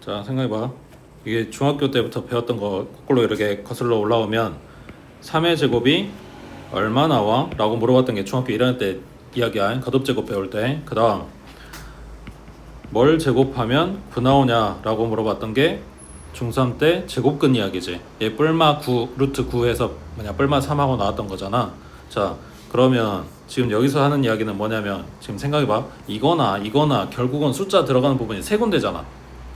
자, 생각해봐. 이게 중학교 때부터 배웠던 거 거꾸로 이렇게 거슬러 올라오면 3의 제곱이 얼마 나와? 라고 물어봤던 게 중학교 1학년 때 이야기야. 거듭제곱 배울 때. 그 다음 뭘 제곱하면 9 나오냐 라고 물어봤던 게 중3 때 제곱근 이야기지. 얘 뿔마 9 루트 9에서 뭐냐 뿔마 3하고 나왔던 거잖아. 자, 그러면 지금 여기서 하는 이야기는 뭐냐면, 지금 생각해봐. 이거나 결국은 숫자 들어가는 부분이 세 군데잖아.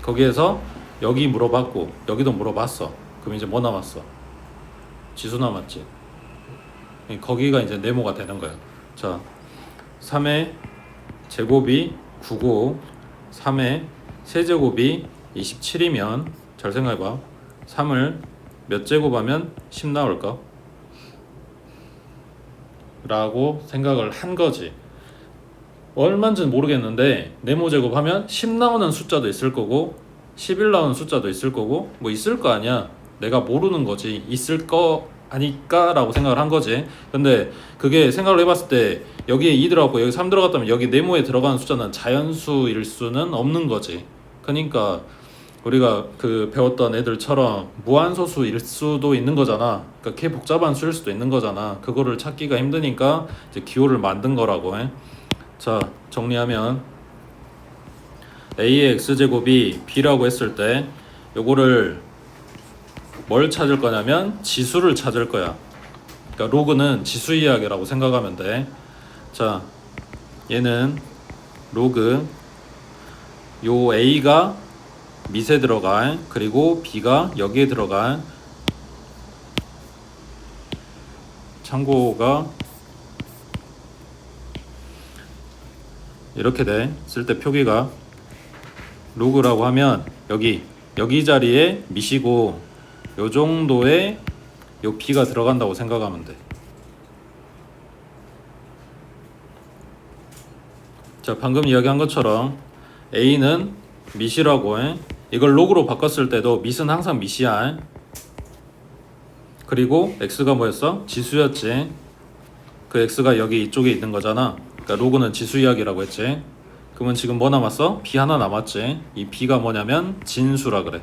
거기에서 여기 물어봤고 여기도 물어봤어. 그럼 이제 뭐 남았어? 지수 남았지. 거기가 이제 네모가 되는 거야. 자, 3의 제곱이 9고 3의 세제곱이 27이면 잘 생각해봐. 3을 몇 제곱하면 10 나올까? 라고 생각을 한 거지. 얼마인지는 모르겠는데 네모 제곱하면 10 나오는 숫자도 있을 거고 11 나오는 숫자도 있을 거고 뭐 있을 거 아니야. 내가 모르는 거지. 있을 거 아니까 라고 생각을 한 거지. 근데 그게 생각을 해봤을 때 여기에 2 들어갔고 여기 3 들어갔다면 여기 네모에 들어가는 숫자는 자연수일 수는 없는 거지. 그러니까 우리가 그 배웠던 애들처럼 무한소수일 수도 있는 거잖아. 그러니까 걔 복잡한 수일 수도 있는 거잖아. 그거를 찾기가 힘드니까 이제 기호를 만든 거라고 해. 자, 정리하면 a의 x제곱이 b라고 했을 때 요거를 뭘 찾을 거냐면 지수를 찾을 거야. 그러니까 로그는 지수 이야기라고 생각하면 돼. 자, 얘는 로그 요 a가 밑에 들어갈, 그리고 b가 여기에 들어갈. 참고가 이렇게 돼. 쓸 때 표기가 로그라고 하면 여기 자리에 밑이고 요 정도의 요 b가 들어간다고 생각하면 돼. 자, 방금 이야기한 것처럼 a는 밑이라고 해. 이걸 로그로 바꿨을 때도 밑은 항상 밑이야. 그리고 x가 뭐였어? 지수였지. 그 x가 여기 이쪽에 있는 거잖아. 그러니까 로그는 지수 이야기라고 했지. 그러면 지금 뭐 남았어? b 하나 남았지. 이 b가 뭐냐면 진수라 그래.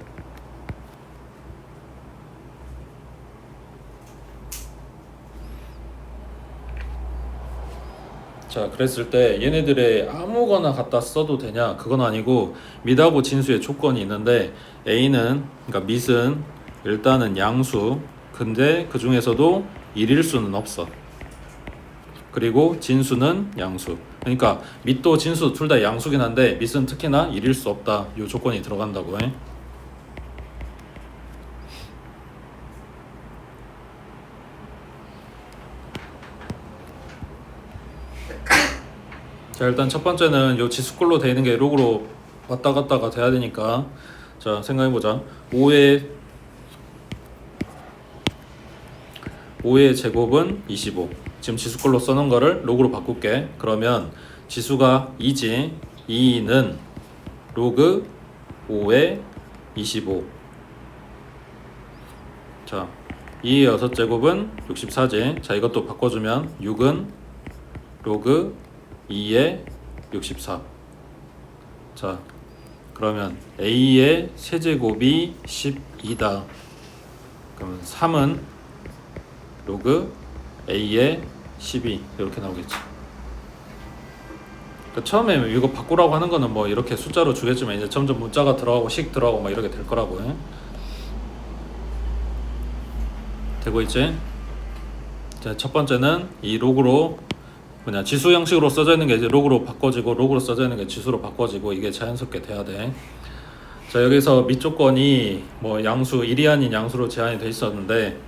자, 그랬을 때 얘네들의 아무거나 갖다 써도 되냐? 그건 아니고 밑하고 진수의 조건이 있는데 a는, 그러니까 밑은 일단은 양수. 근데 그 중에서도 1일 수는 없어. 그리고 진수는 양수. 그러니까 밑도 진수 둘 다 양수긴 한데 밑은 특히나 1일 수 없다. 이 조건이 들어간다고 해. 자, 일단 첫 번째는 요 지수꼴로 되어 있는 게 로그로 왔다 갔다가 돼야 되니까, 자, 생각해보자. 5의 제곱은 25. 지금 지수꼴로 써놓은 거를 로그로 바꿀게. 그러면 지수가 2지. 2는 로그 5의 25. 자, 2의 6제곱은 64지. 자, 이것도 바꿔주면 6은 로그 2의 64. 자, 그러면 a의 세제곱이 12다. 그러면 3은 로그 a의 12 이렇게 나오겠지. 그러니까 처음에 이거 바꾸라고 하는 거는 뭐 이렇게 숫자로 주겠지만 이제 점점 문자가 들어가고 식 들어가고 막 이렇게 될 거라고 해. 되고 있지? 자, 첫 번째는 이 로그로 그냥 지수 형식으로 써져 있는 게 이제 로그로 바꿔지고 로그로 써져 있는 게 지수로 바꿔지고 이게 자연스럽게 돼야 돼. 자, 여기서 밑 조건이 뭐 양수 1이 아닌 양수로 제한이 돼 있었는데,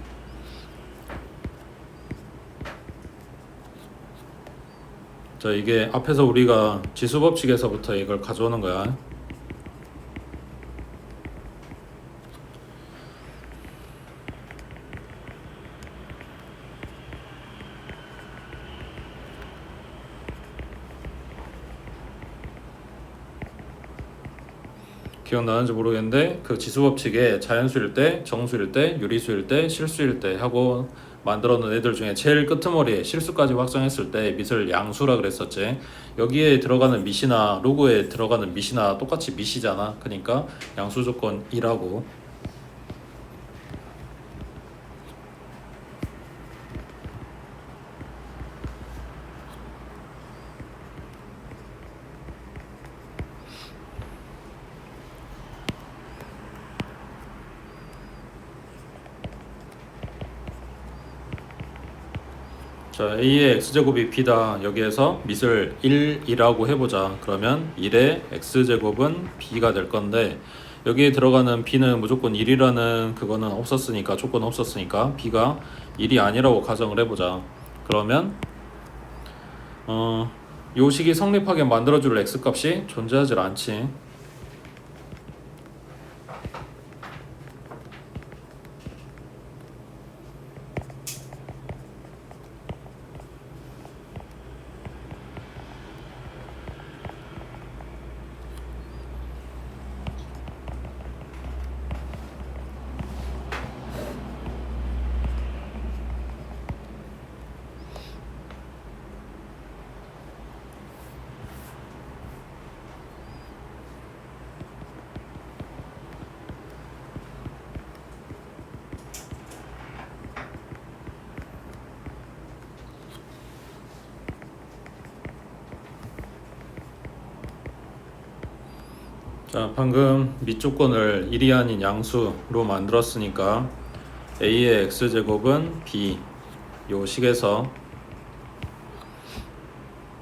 자, 이게 앞에서 우리가 지수 법칙에서부터 이걸 가져오는 거야. 기억나는지 모르겠는데 그 지수 법칙에 자연수일 때, 정수일 때, 유리수일 때, 실수일 때 하고 만들어 놓은 애들 중에 제일 끄트머리에 실수까지 확정했을 때 밑을 양수라 그랬었지. 여기에 들어가는 밑이나 로그에 들어가는 밑이나 똑같이 밑이잖아. 그러니까 양수 조건 2라고. 자, a의 x제곱이 b다. 여기에서 밑을 1이라고 해보자. 그러면 1의 x제곱은 b가 될 건데 여기에 들어가는 b는 무조건 1이라는 그거는 없었으니까, 조건 없었으니까 b가 1이 아니라고 가정을 해보자. 그러면 요 식이 성립하게 만들어줄 x값이 존재하지 않지. 자, 방금 밑조건을 1이 아닌 양수로 만들었으니까 a의 x제곱은 b, 요 식에서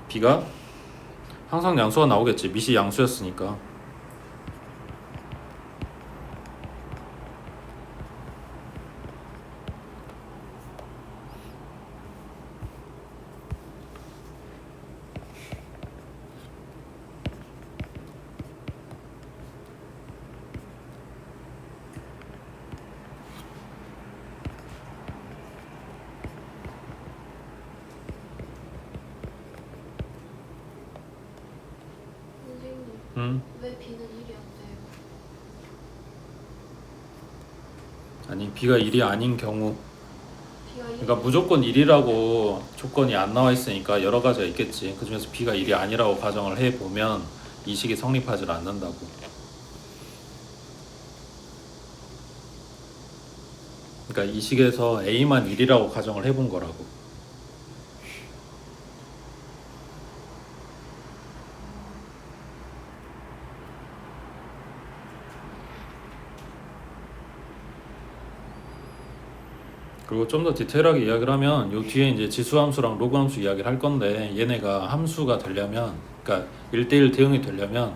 b가 항상 양수가 나오겠지. 밑이 양수였으니까. 왜 B는 1이 안 돼요? 아니, b가 1이 아닌 경우, B가 1이 그러니까 무조건 1이라고 조건이 안 나와 있으니까 여러 가지가 있겠지. 그 중에서 b가 1이 아니라고 가정을 해보면 이 식이 성립하지 않는다고. 그러니까 이 식에서 a만 1이라고 가정을 해본 거라고. 그리고 좀 더 디테일하게 이야기를 하면 요 뒤에 이제 지수함수랑 로그함수 이야기를 할 건데, 얘네가 함수가 되려면, 그러니까 1대1 대응이 되려면,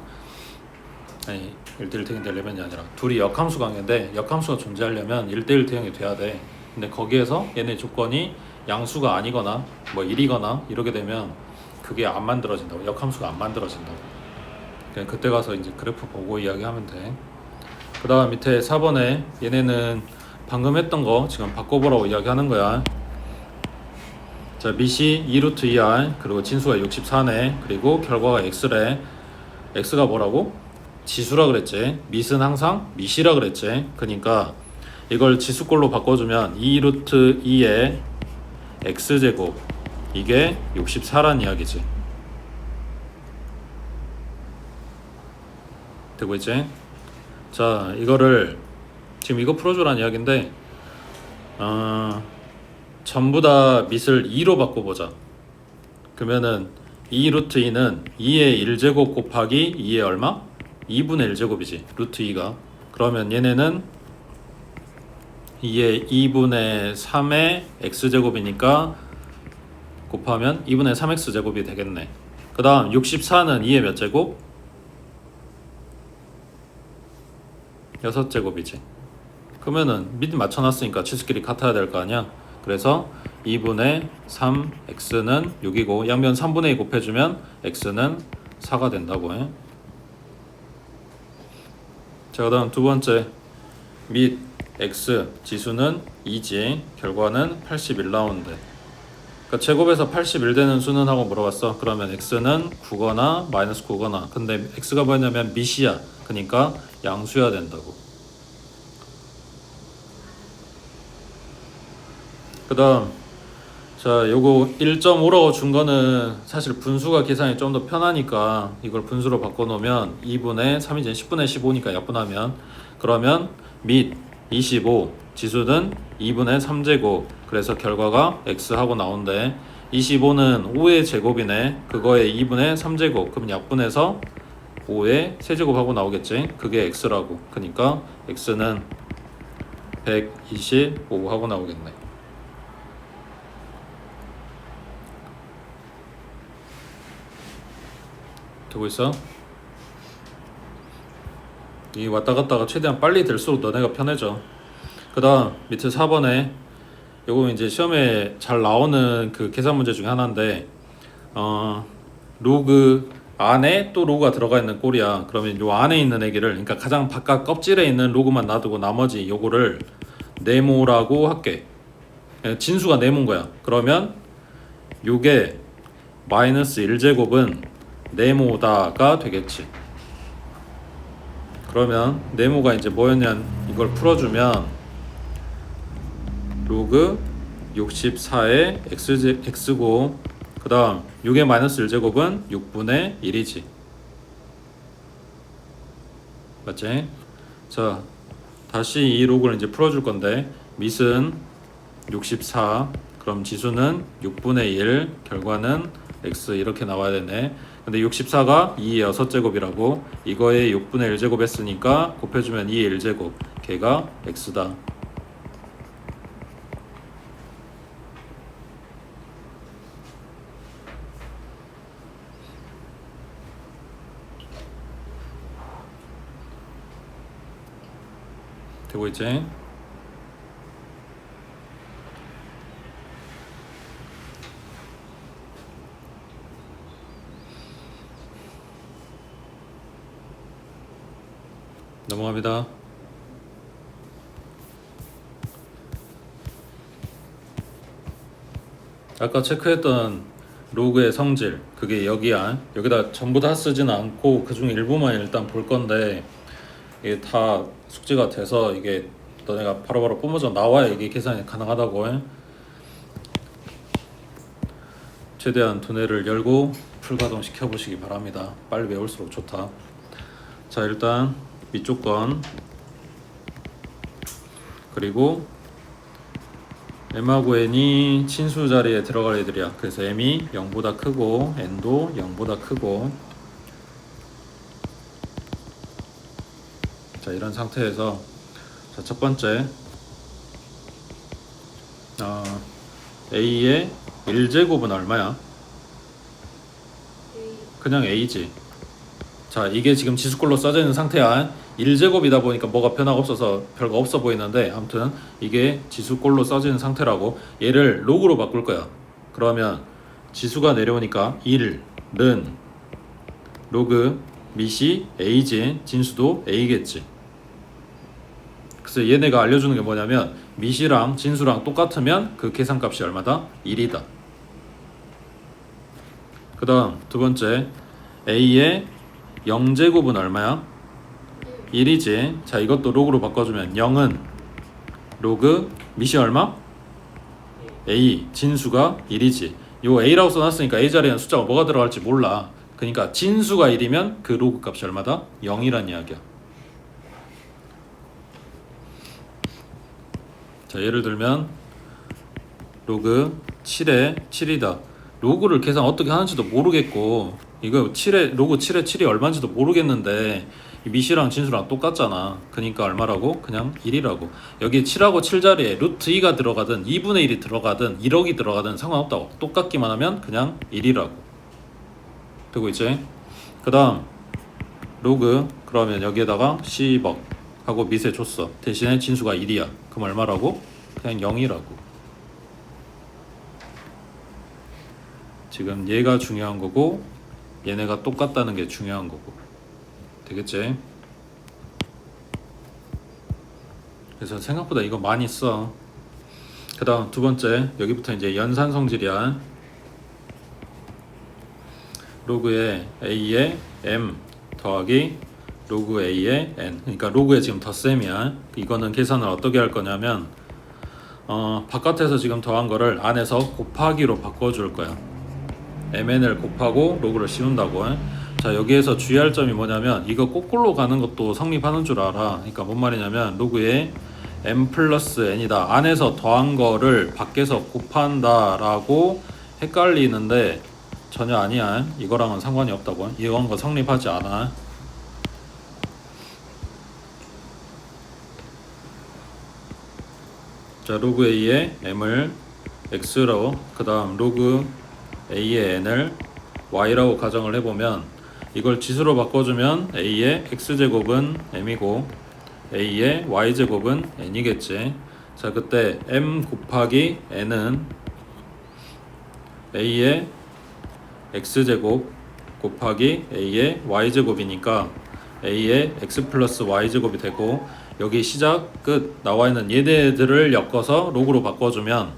아니 1대1 대응이 되려면이 아니라 둘이 역함수 관계인데, 역함수가 존재하려면 1대1 대응이 돼야 돼. 근데 거기에서 얘네 조건이 양수가 아니거나 뭐 1이거나 이렇게 되면 그게 안 만들어진다고. 역함수가 안 만들어진다고. 그냥 그때 가서 이제 그래프 보고 이야기하면 돼. 그 다음 밑에 4번에 얘네는 방금 했던 거 지금 바꿔보라고 이야기하는 거야. 자, 밑이 2루트 2r, 그리고 진수가 64네. 그리고 결과가 x래. x가 뭐라고? 지수라 그랬지. 밑은 항상 밑이라 그랬지. 그러니까 이걸 지수꼴로 바꿔주면 2루트 2의 x제곱, 이게 64란 이야기지. 되고 있지? 자, 이거를 지금 이거 풀어주라는 이야기인데, 전부 다 밑을 2로 바꿔보자. 그러면은 2 루트 2는 2의 1제곱 곱하기 2의 얼마? 2분의 1제곱이지, 루트 2가. 그러면 얘네는 2의 2분의 3의 x제곱이니까 곱하면 2분의 3x제곱이 되겠네. 그 다음 64는 2의 몇 제곱? 6제곱이지. 그러면은 밑 맞춰놨으니까 치수끼리 같아야 될 거 아니야. 그래서 2분의 3x는 6이고 양변 3분의 2 곱해주면 x는 4가 된다고 해. 자, 그 다음 두 번째, 밑 x 지수는 2지. 결과는 81 나오는데, 그러니까 제곱에서 81 되는 수는 하고 물어봤어. 그러면 x는 9거나 마이너스 9거나. 근데 x가 뭐냐면 밑이야. 그러니까 양수여야 된다고. 그 다음 자 요거 1.5라고 준 거는 사실 분수가 계산이 좀 더 편하니까 이걸 분수로 바꿔놓으면 2분의 3이제 10분의 15니까 약분하면 그러면 및 25 지수는 2분의 3제곱 그래서 결과가 x하고 나온대 25는 5의 제곱이네 그거에 2분의 3제곱 그럼 약분해서 5의 세제곱하고 나오겠지 그게 x라고 그러니까 x는 125하고 나오겠네 되고 있어? 이 왔다 갔다가 최대한 빨리 될수록 너네가 편해져. 그 다음 밑에 4번에 요거 이제 시험에 잘 나오는 그 계산 문제 중에 하나인데 로그 안에 또 로그가 들어가 있는 꼴이야. 그러면 요 안에 있는 애기를 그러니까 가장 바깥 껍질에 있는 로그만 놔두고 나머지 요거를 네모라고 할게. 진수가 네모인 거야. 그러면 요게 마이너스 1제곱은 네모다가 되겠지. 그러면 네모가 이제 뭐였냐 이걸 풀어주면 로그 64의 x고 그 다음 6의 마이너스 1제곱은 6분의 1이지 맞지? 자 다시 이 로그를 이제 풀어줄 건데 밑은 64 그럼 지수는 6분의 1 결과는 x 이렇게 나와야 되네 근데 64가 2의 6제곱이라고 이거에 6분의 1제곱 했으니까 곱해주면 2의 1제곱 걔가 x다 되고 있지? 넘어갑니다. 아까 체크했던 로그의 성질 그게 여기야. 여기다 전부 다 쓰지는 않고 그중 일부만 일단 볼 건데 이게 다 숙제가 돼서 이게 너네가 바로바로 뿜어져 나와야 이게 계산이 가능하다고 해. 최대한 두뇌를 열고 풀가동 시켜보시기 바랍니다. 빨리 외울수록 좋다. 자 일단 위쪽 건 그리고 m하고 n이 친수 자리에 들어갈 애들이야. 그래서 m이 0보다 크고 n도 0보다 크고 자 이런 상태에서 자, 첫 번째 a의 1제곱은 얼마야? 그냥 a지. 자 이게 지금 지수꼴로 써져 있는 상태야. 1제곱이다 보니까 뭐가 변화가 없어서 별거 없어 보이는데 아무튼 이게 지수꼴로 써지는 상태라고 얘를 로그로 바꿀 거야. 그러면 지수가 내려오니까 1은 로그 밑이 a지 진수도 a겠지. 그래서 얘네가 알려주는 게 뭐냐면 밑이랑 진수랑 똑같으면 그 계산값이 얼마다? 1이다. 그 다음 두 번째 a의 0제곱은 얼마야? 1이지. 자 이것도 로그로 바꿔주면 0은 로그 밑이 얼마? a 진수가 1이지. 요 a라고 써놨으니까 a 자리에는 숫자가 뭐가 들어갈지 몰라. 그러니까 진수가 1이면 그 로그 값이 얼마다? 0이란 이야기야. 자 예를 들면 로그 7에 7이다. 로그를 계산 어떻게 하는지도 모르겠고 이거 7에 로그 7에 7이 얼마인지도 모르겠는데 밑이랑 진수랑 똑같잖아. 그러니까 얼마라고? 그냥 1이라고. 여기 7하고 7 자리에 루트 2가 들어가든 2분의 1이 들어가든 1억이 들어가든 상관없다고. 똑같기만 하면 그냥 1이라고. 되고 있지? 그 다음 로그 그러면 여기에다가 10억 하고 밑에 줬어. 대신에 진수가 1이야. 그럼 얼마라고? 그냥 0이라고. 지금 얘가 중요한 거고 얘네가 똑같다는 게 중요한 거고. 되겠지? 그래서 생각보다 이거 많이 써. 그 다음 두 번째 여기부터 이제 연산 성질이야. 로그의 a의 m 더하기 로그 a의 n. 그러니까 로그의 지금 덧셈이야. 이거는 계산을 어떻게 할 거냐면 바깥에서 지금 더한 거를 안에서 곱하기로 바꿔줄 거야. mn을 곱하고 로그를 씌운다고. 자, 여기에서 주의할 점이 뭐냐면 이거 거꾸로 가는 것도 성립하는 줄 알아. 그러니까 뭔 말이냐면 로그에 m 플러스 n이다. 안에서 더한 거를 밖에서 곱한다 라고 헷갈리는데 전혀 아니야. 이거랑은 상관이 없다고. 이런 거 성립하지 않아. 자, 로그 a의 m을 x로, 그 다음 로그 a의 n을 y라고 가정을 해보면 이걸 지수로 바꿔주면 a의 x제곱은 m이고 a의 y제곱은 n이겠지. 자, 그때 m 곱하기 n은 a의 x제곱 곱하기 a의 y제곱이니까 a의 x 플러스 y제곱이 되고, 여기 시작 끝 나와있는 얘네들을 엮어서 로그로 바꿔주면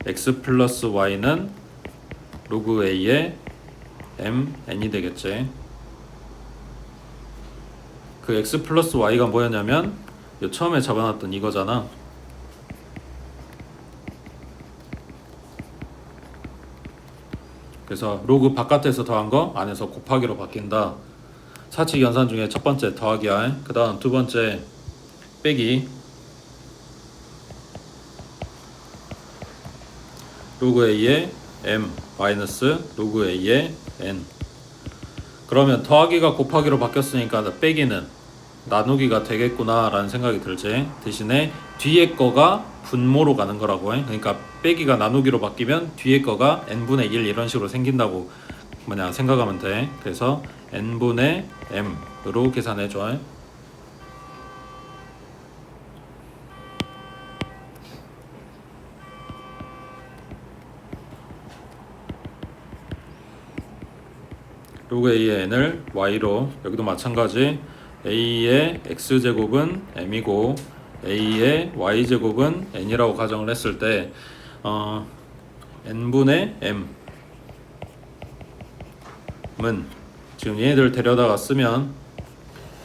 x 플러스 y는 로그 a의 mn이 되겠지. 그 x 플러스 y가 뭐였냐면 요 처음에 잡아놨던 이거잖아. 그래서 로그 바깥에서 더한 거 안에서 곱하기로 바뀐다. 사칙 연산 중에 첫 번째 더하기야. 그 다음 두 번째 빼기. 로그 a의 m 마이너스 로그 a의 n. 그러면 더하기가 곱하기로 바뀌었으니까 빼기는 나누기가 되겠구나 라는 생각이 들지. 대신에 뒤에 거가 분모로 가는 거라고 해. 그러니까 빼기가 나누기로 바뀌면 뒤에 거가 n분의 1 이런 식으로 생긴다고 뭐냐 생각하면 돼. 그래서 n분의 m으로 계산해줘. 로그 a의 n을 y로, 여기도 마찬가지. a의 x제곱은 m이고 a의 y제곱은 n이라고 가정을 했을 때 n분의 m은 지금 얘네들 데려다가 쓰면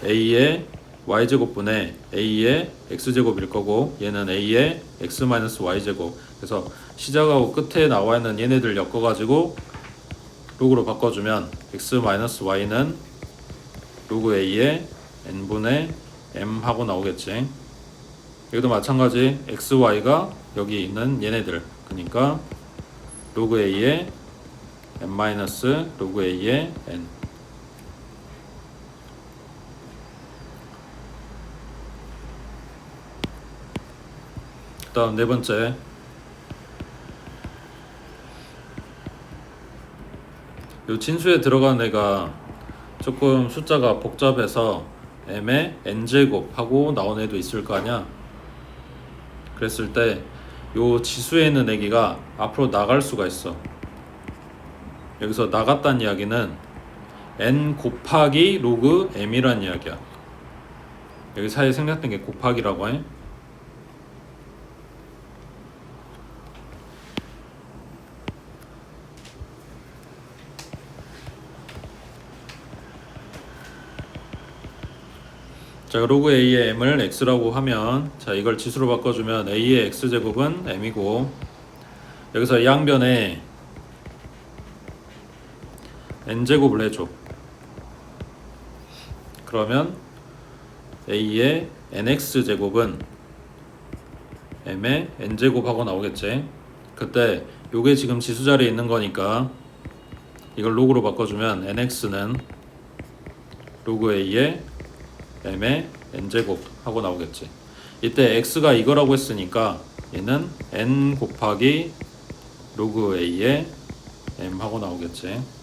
a의 y제곱분의 a의 x제곱일 거고, 얘는 a의 x-y제곱. 그래서 시작하고 끝에 나와 있는 얘네들 엮어가지고 로그로 바꿔주면 x-y는 로그 a의 n분의 m 하고 나오겠지. 여기도 마찬가지. xy가 여기 있는 얘네들, 그러니까 로그 a의 n 마이너스 로그 a의 n. 그 다음 네 번째, 요 진수에 들어간 애가 조금 숫자가 복잡해서 m의 n제곱 하고 나온 애도 있을 거 아니야. 그랬을 때 요 지수에 있는 애기가 앞으로 나갈 수가 있어. 여기서 나갔다는 이야기는 n 곱하기 로그 m이란 이야기야. 여기 사이에 생략된 게 곱하기라고 해. 자, 로그 a의 m을 x라고 하면, 자, 이걸 지수로 바꿔주면 a의 x제곱은 m이고, 여기서 양변에 n제곱을 해줘. 그러면 a의 nx제곱은 m의 n제곱하고 나오겠지. 그때 요게 지금 지수 자리에 있는 거니까 이걸 로그로 바꿔주면 nx는 로그 a의 m의 n제곱 하고 나오겠지. 이때 x가 이거라고 했으니까 얘는 n 곱하기 로그 a의 m 하고 나오겠지.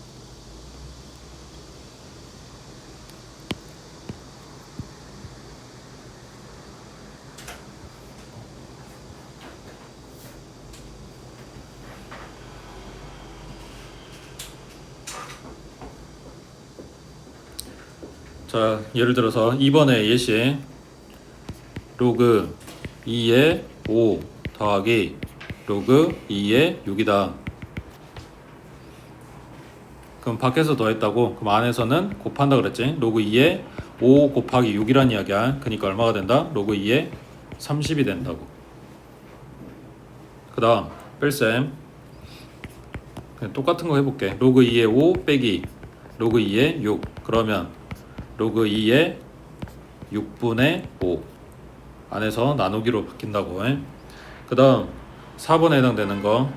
자, 예를 들어서 2번의 예시 로그 2의 5 더하기 로그 2의 6이다. 그럼 밖에서 더했다고? 그럼 안에서는 곱한다 그랬지? 로그 2의 5 곱하기 6이란 이야기야. 그러니까 얼마가 된다? 로그 2의 30이 된다고. 그 다음 뺄셈 그냥 똑같은 거 해볼게. 로그 2의 5 빼기 로그 2의 6 그러면 로그 2의 6분의 5 안에서 나누기로 바뀐다고. 그 다음 4번에 해당되는 거.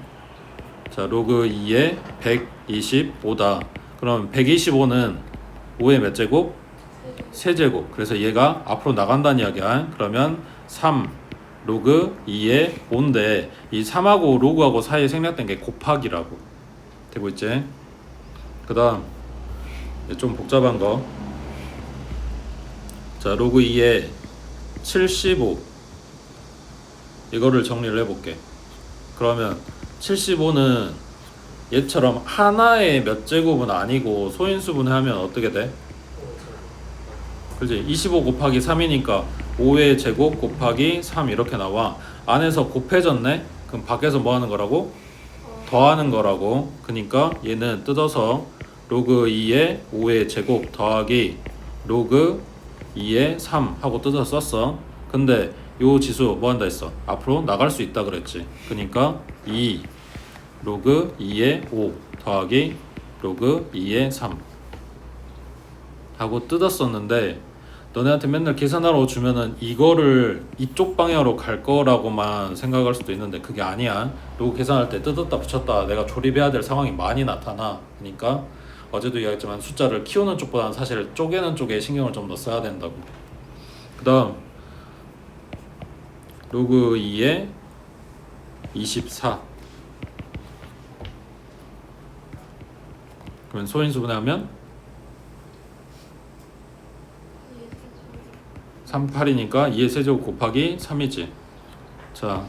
자, 로그 2의 125다. 그럼 125는 5의 몇 제곱? 세제곱. 그래서 얘가 앞으로 나간다는 이야기야. 그러면 3 로그 2의 5인데 이 3하고 로그하고 사이에 생략된 게 곱하기라고 되고 있지. 그 다음 좀 복잡한 거. 자, 로그 2의 75 이거를 정리를 해볼게. 그러면 75는 얘처럼 하나의 몇 제곱은 아니고 소인수분해 하면 어떻게 돼? 그렇지? 25 곱하기 3이니까 5의 제곱 곱하기 3 이렇게 나와. 안에서 곱해졌네? 그럼 밖에서 뭐 하는 거라고? 더하는 거라고. 그러니까 얘는 뜯어서 로그 2의 5의 제곱 더하기 로그 2의 3 하고 뜯어서 썼어. 근데 요 지수 뭐 한다 했어? 앞으로 나갈 수 있다 그랬지. 그러니까 2 로그 2의 5 더하기 로그 2의 3 하고 뜯었었는데 너네한테 맨날 계산하러 주면은 이거를 이쪽 방향으로 갈 거라고만 생각할 수도 있는데 그게 아니야. 로그 계산할 때 뜯었다 붙였다 내가 조립해야 될 상황이 많이 나타나. 그러니까 어제도 이야기했지만 숫자를 키우는 쪽보다는 사실 쪼개는 쪽에 신경을 좀 더 써야 된다고. 그 다음 로그 2의 24 그러면 소인수분해하면 38이니까 2의 세제곱 곱하기 3이지. 자,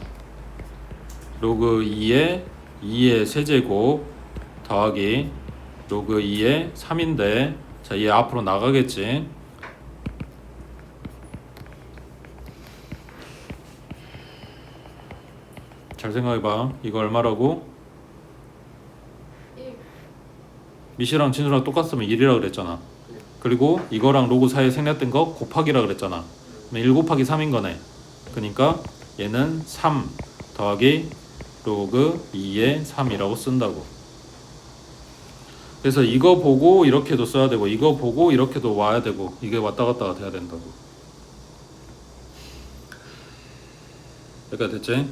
로그 2의 세제곱 더하기 로그 2의 3인데 자, 얘 앞으로 나가겠지. 잘 생각해봐. 이거 얼마라고? 1. 미시랑 진수랑 똑같으면 1이라 그랬잖아. 그리고 이거랑 로그 사이에 생략된 거 곱하기라 그랬잖아. 그럼 1 곱하기 3인 거네. 그러니까 얘는 3 더하기 로그 2의 3이라고 쓴다고. 그래서 이거 보고 이렇게도 써야 되고 이거 보고 이렇게도 와야 되고 이게 왔다 갔다가 돼야 된다고. 여기까지 됐지?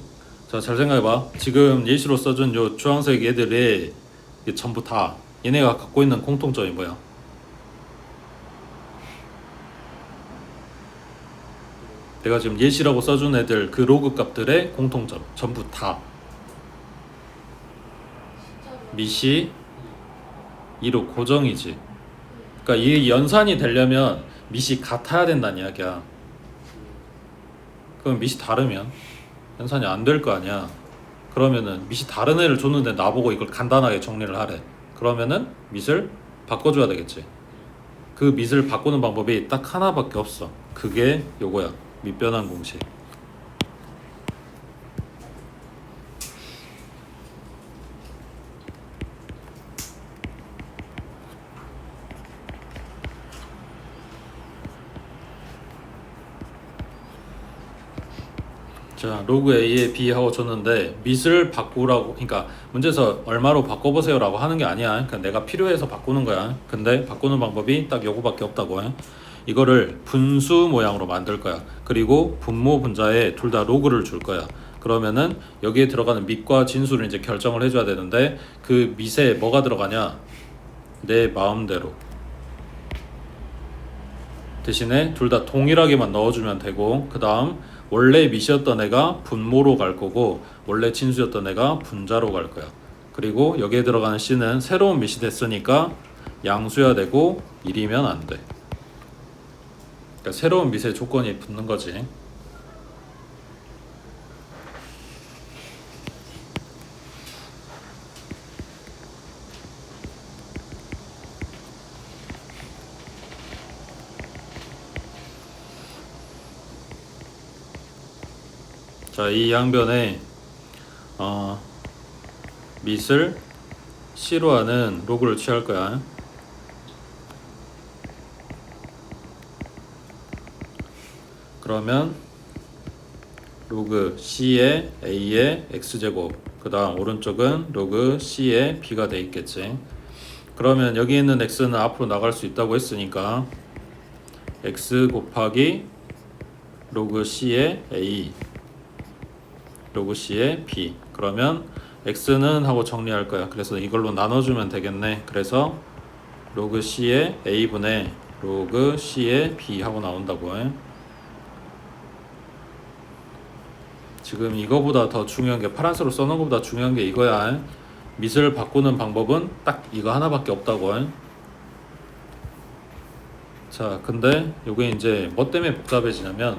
자, 잘 생각해봐. 지금 예시로 써준 요 주황색 애들이 이게 전부 다 얘네가 갖고 있는 공통점이 뭐야? 내가 지금 예시라고 써준 애들 그 로그 값들의 공통점 전부 다 미시 2로 고정이지. 그러니까 이 연산이 되려면 미시 같아야 된다는 이야기야. 그럼 미시 다르면 연산이 안 될 거 아니야. 그러면은 미시 다른 애를 줬는데 나보고 이걸 간단하게 정리를 하래. 그러면은 밑을 바꿔줘야 되겠지. 그 밑을 바꾸는 방법이 딱 하나밖에 없어. 그게 요거야. 밑변환 공식. 자, 로그 A에 B 하고 줬는데 밑을 바꾸라고, 그러니까 문제에서 얼마로 바꿔보세요 라고 하는 게 아니야. 그러니까 내가 필요해서 바꾸는 거야. 근데 바꾸는 방법이 딱 요거밖에 없다고 해. 이거를 분수 모양으로 만들 거야. 그리고 분모 분자에 둘 다 로그를 줄 거야. 그러면은 여기에 들어가는 밑과 진수를 이제 결정을 해줘야 되는데 그 밑에 뭐가 들어가냐? 내 마음대로. 대신에 둘 다 동일하게만 넣어주면 되고, 그 다음 원래 밑이었던 애가 분모로 갈 거고 원래 진수였던 애가 분자로 갈 거야. 그리고 여기에 들어가는 C는 새로운 밑이 됐으니까 양수야 되고 1이면 안 돼. 그러니까 새로운 밑에 조건이 붙는 거지. 자, 이 양변에 밑을 C로 하는 로그를 취할 거야. 그러면 로그 C의 A의 X제곱, 그 다음 오른쪽은 로그 C의 B가 돼 있겠지. 그러면 여기 있는 X는 앞으로 나갈 수 있다고 했으니까 X 곱하기 로그 C의 A, 로그 C의 B. 그러면 X는 하고 정리할 거야. 그래서 이걸로 나눠주면 되겠네. 그래서 로그 C의 A분의 로그 C의 B 하고 나온다고 해. 지금 이거보다 더 중요한 게, 파란색으로 써놓은 것보다 중요한 게 이거야. 밑을 바꾸는 방법은 딱 이거 하나밖에 없다고 해. 자, 근데 요게 이제 뭐 때문에 복잡해지냐면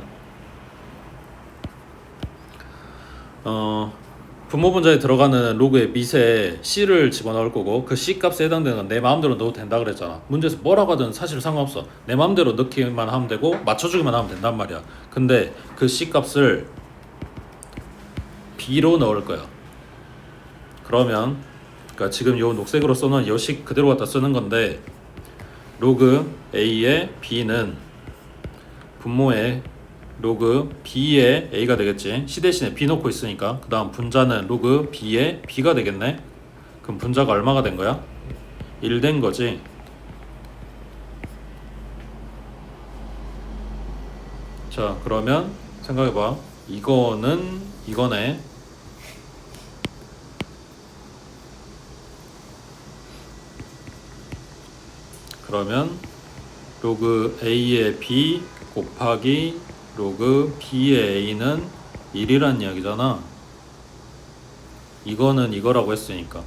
분모 분자에 들어가는 로그의 밑에 C를 집어넣을 거고, 그 C 값에 해당되는 건 내 마음대로 넣어도 된다 그랬잖아. 문제에서 뭐라고 하든 사실 상관없어. 내 마음대로 넣기만 하면 되고 맞춰주기만 하면 된단 말이야. 근데 그 C 값을 B로 넣을 거야. 그러면 그러니까 지금 요 녹색으로 써놓은 요 식 그대로 갖다 쓰는 건데, 로그 A의 B는 분모의 로그 B의 A가 되겠지. C 대신에 B 놓고 있으니까. 그 다음 분자는 로그 B의 B가 되겠네. 그럼 분자가 얼마가 된 거야? 1 된 거지. 자, 그러면 생각해봐. 이거는 이거네. 그러면 로그 A의 B 곱하기 로그 B의 A는 1이란 이야기잖아. 이거는 이거라고 했으니까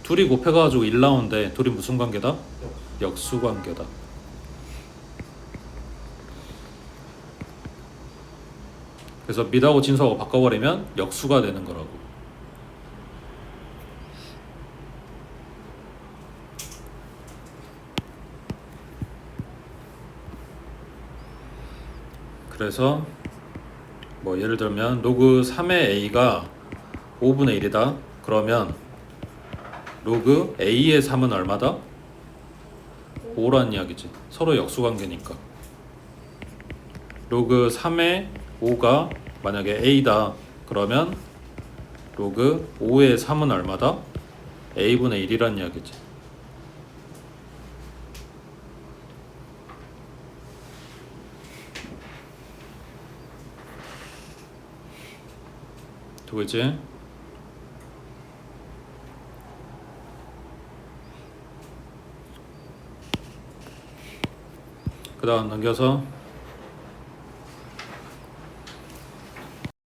둘이 곱해가지고 1 나오는데 둘이 무슨 관계다? 역수 관계다. 그래서 밑하고 진수하고 바꿔버리면 역수가 되는 거라고. 그래서 뭐 예를 들면 로그 3의 A가 5분의 1이다. 그러면 로그 A의 3은 얼마다? 5란 이야기지. 서로 역수관계니까. 로그 3의 5가 만약에 A다. 그러면 로그 5의 3은 얼마다? A분의 1이란 이야기지. 되겠지? 그 다음 넘겨서